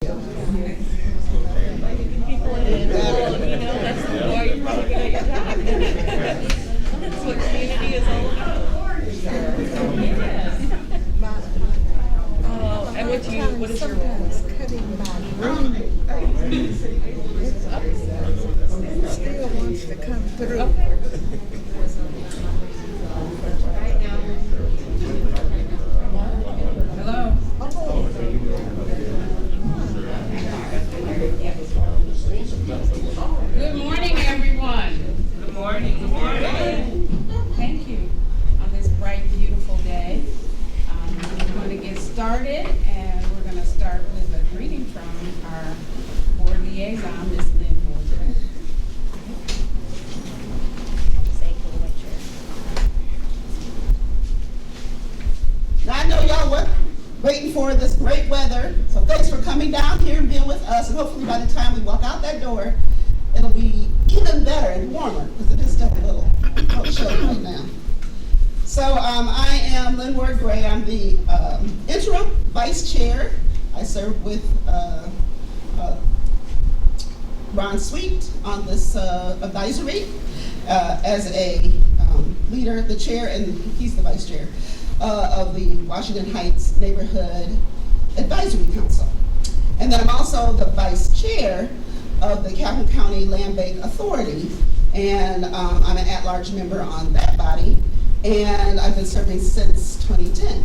People in that's why you're probably good at your job. That's what community is all about. And what is your role? Cutting my room. Still wants to come through. Hello. Good morning, everyone. Good morning. Good morning. Thank you. On this bright, beautiful day, we're going to get started, and we're going to start with a greeting from our board liaison, Ms. Lynn Woodruff. Now I know y'all were waiting for this great weather, so thanks for coming down here and being with us, and hopefully by the time we walk out that door, it'll be even better and warmer, because it is still a little chilly right now. So I am Lynn Ward Gray. I'm the interim vice chair. I serve with Ron Sweet on this advisory as a leader, the chair, and he's the vice chair of the Washington Heights Neighborhood Advisory Council. And then I'm also the vice chair of the Calhoun County Landbank Authority, and I'm an at-large member on that body, and I've been serving since 2010.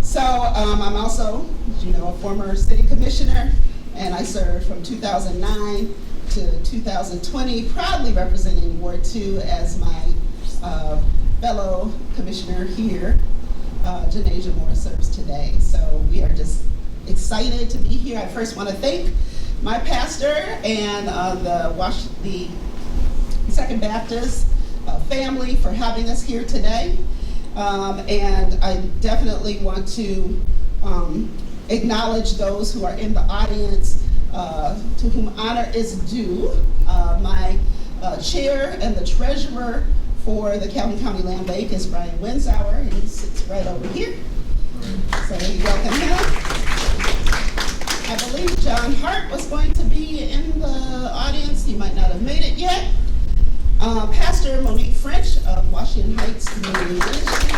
So I'm also, as you know, a former city commissioner, and I served from 2009 to 2020, proudly representing Ward 2 as my fellow commissioner here. Janasia Moore serves today. So we are just excited to be here. I first want to thank my pastor and the Second Baptist family for having us here today. And I definitely want to acknowledge those who are in the audience to whom honor is due. My chair and the treasurer for the Calhoun County Land Bank is Brian Winsauer, and he sits right over here. So we welcome him. I believe John Hart was going to be in the audience. He might not have made it yet. Pastor Monique French of Washington Heights Community Ministry.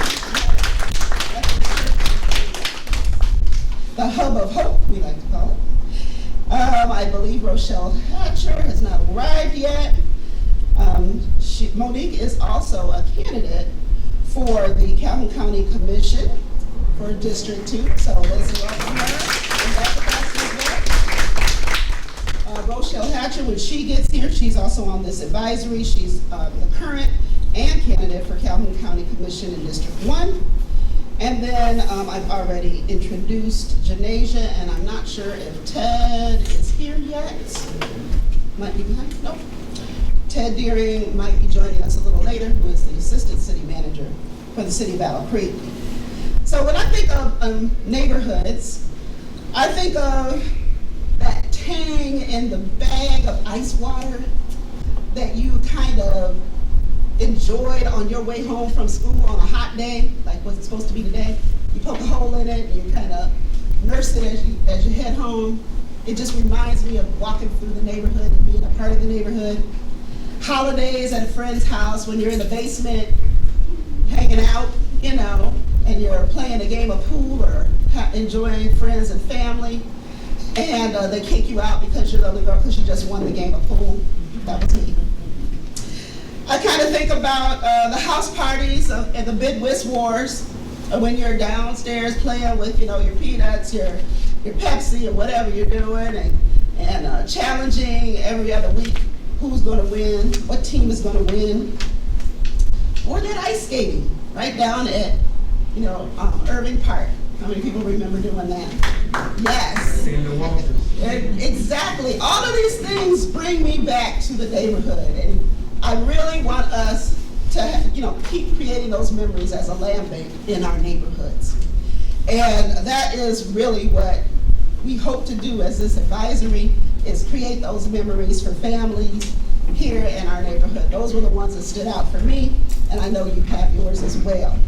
The Hub of Hope, we like to call it. I believe Rochelle Hatcher has not arrived yet. Monique is also a candidate for the Calhoun County Commission for District 2, so let's welcome her. Rochelle Hatcher, when she gets here, she's also on this advisory. She's the current and candidate for Calhoun County Commission in District 1. And then I've already introduced Janasia, and I'm not sure if Ted is here yet. Might be behind, nope. Ted Deering might be joining us a little later, who is the assistant city manager for the city of Battle Creek. So when I think of neighborhoods, I think of that tang in the bag of ice water that you kind of enjoyed on your way home from school on a hot day, like what's it supposed to be today. You poke a hole in it and you kind of nurse it as you head home. It just reminds me of walking through the neighborhood and being a part of the neighborhood. Holidays at a friend's house when you're in the basement hanging out, and you're playing a game of pool or enjoying friends and family, and they kick you out because you're the only girl because you just won the game of pool. That was me. I kind of think about the house parties and the bid whist wars when you're downstairs playing with, your peanuts, your Pepsi, or whatever you're doing, and challenging every other week who's going to win, what team is going to win. Or that ice skating right down at, Irving Park. How many people remember doing that? Yes. Exactly. All of these things bring me back to the neighborhood, and I really want us to, keep creating those memories as a land bank in our neighborhoods. And that is really what we hope to do as this advisory, is create those memories for families here in our neighborhood. Those were the ones that stood out for me, and I know you have yours as well.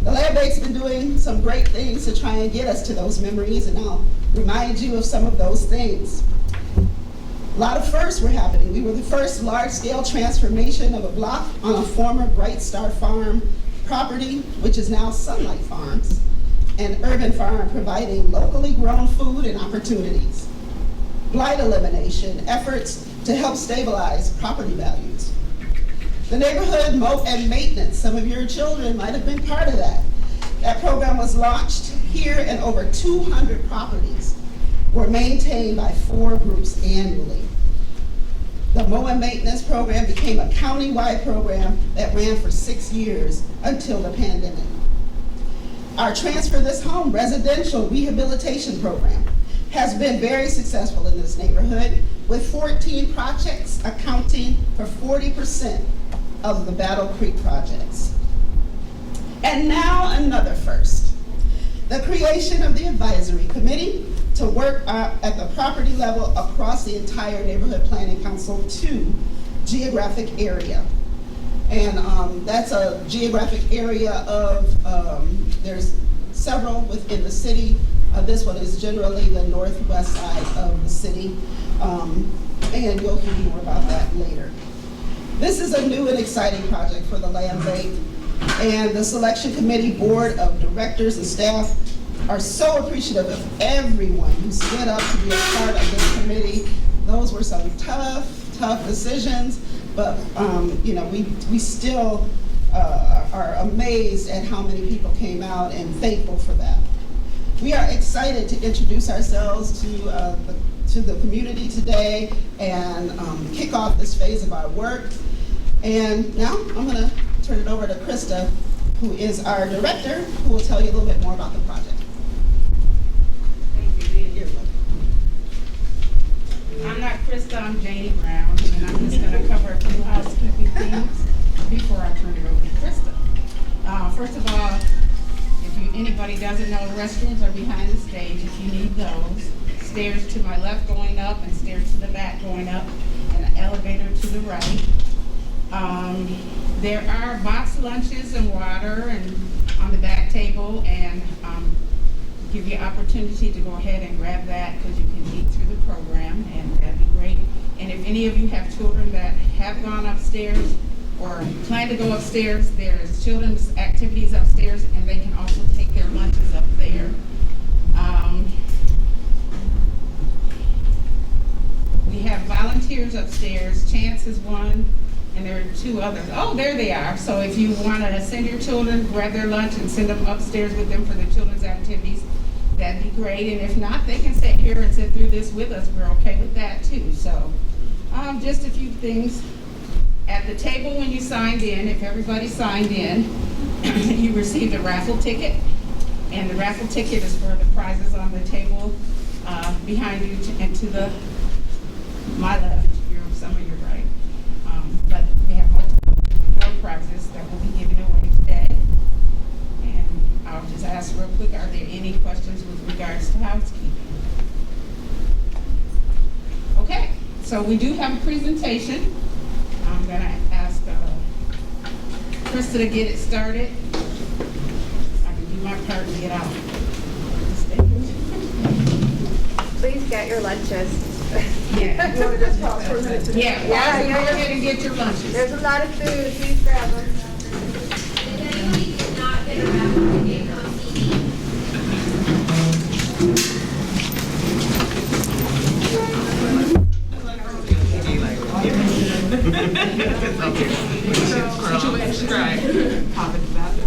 The Land Bank's been doing some great things to try and get us to those memories, and I'll remind you of some of those things. A lot of firsts were happening. We were the first large-scale transformation of a block on a former Bright Star Farm property, which is now Sunlight Farms, an urban farm providing locally grown food and opportunities. Blight elimination, efforts to help stabilize property values. The neighborhood moat and maintenance, some of your children might have been part of that. That program was launched here, and over 200 properties were maintained by 4 groups annually. The mow and maintenance program became a county-wide program that ran for 6 years until the pandemic. Our Transfer This Home residential rehabilitation program has been very successful in this neighborhood, with 14 projects accounting for 40% of the Battle Creek projects. And now another first, the creation of the advisory committee to work at the property level across the entire Neighborhood Planning Council 2 geographic area. And that's a geographic area of, there's several within the city. This one is generally the northwest side of the city. And you'll hear more about that later. This is a new and exciting project for the Landbank, and the selection committee, board of directors and staff are so appreciative of everyone who stood up to be a part of this committee. Those were some tough decisions, but we still are amazed at how many people came out and thankful for that. We are excited to introduce ourselves to the community today and kick off this phase of our work. And now I'm going to turn it over to Krista, who is our director, who will tell you a little bit more about the project. Thank you, Dee. I'm not Krista, I'm Janie Brown, and I'm just going to cover a few housekeeping things before I turn it over to Krista. First of all, if anybody doesn't know, restrooms are behind the stage if you need those. Stairs to my left going up and stairs to the back going up, and an elevator to the right. There are box lunches and water and on the back table, and give you opportunity to go ahead and grab that because you can eat through the program, and that'd be great. And if any of you have children that have gone upstairs or plan to go upstairs, there's children's activities upstairs, and they can also take their lunches up there. We have volunteers upstairs. Chance is one, and there are 2 others. Oh, there they are. So if you want to send your children, grab their lunch and send them upstairs with them for the children's activities, that'd be great. And if not, they can sit here and sit through this with us. We're okay with that too. So just a few things. At the table when you signed in, if everybody signed in, you received a raffle ticket. And the raffle ticket is for the prizes on the table behind you and to my left. Some of your right. But we have multiple prizes that will be given away today. And I'll just ask real quick, are there any questions with regards to housekeeping? Okay, so we do have a presentation. I'm going to ask Krista to get it started. I can do my part and get out. Please get your lunches. Yeah. You want to just pause for a minute? Yeah, go ahead and get your lunches. There's a lot of food. Please grab them. If anybody did not get a raffle ticket on CD, Pop it back.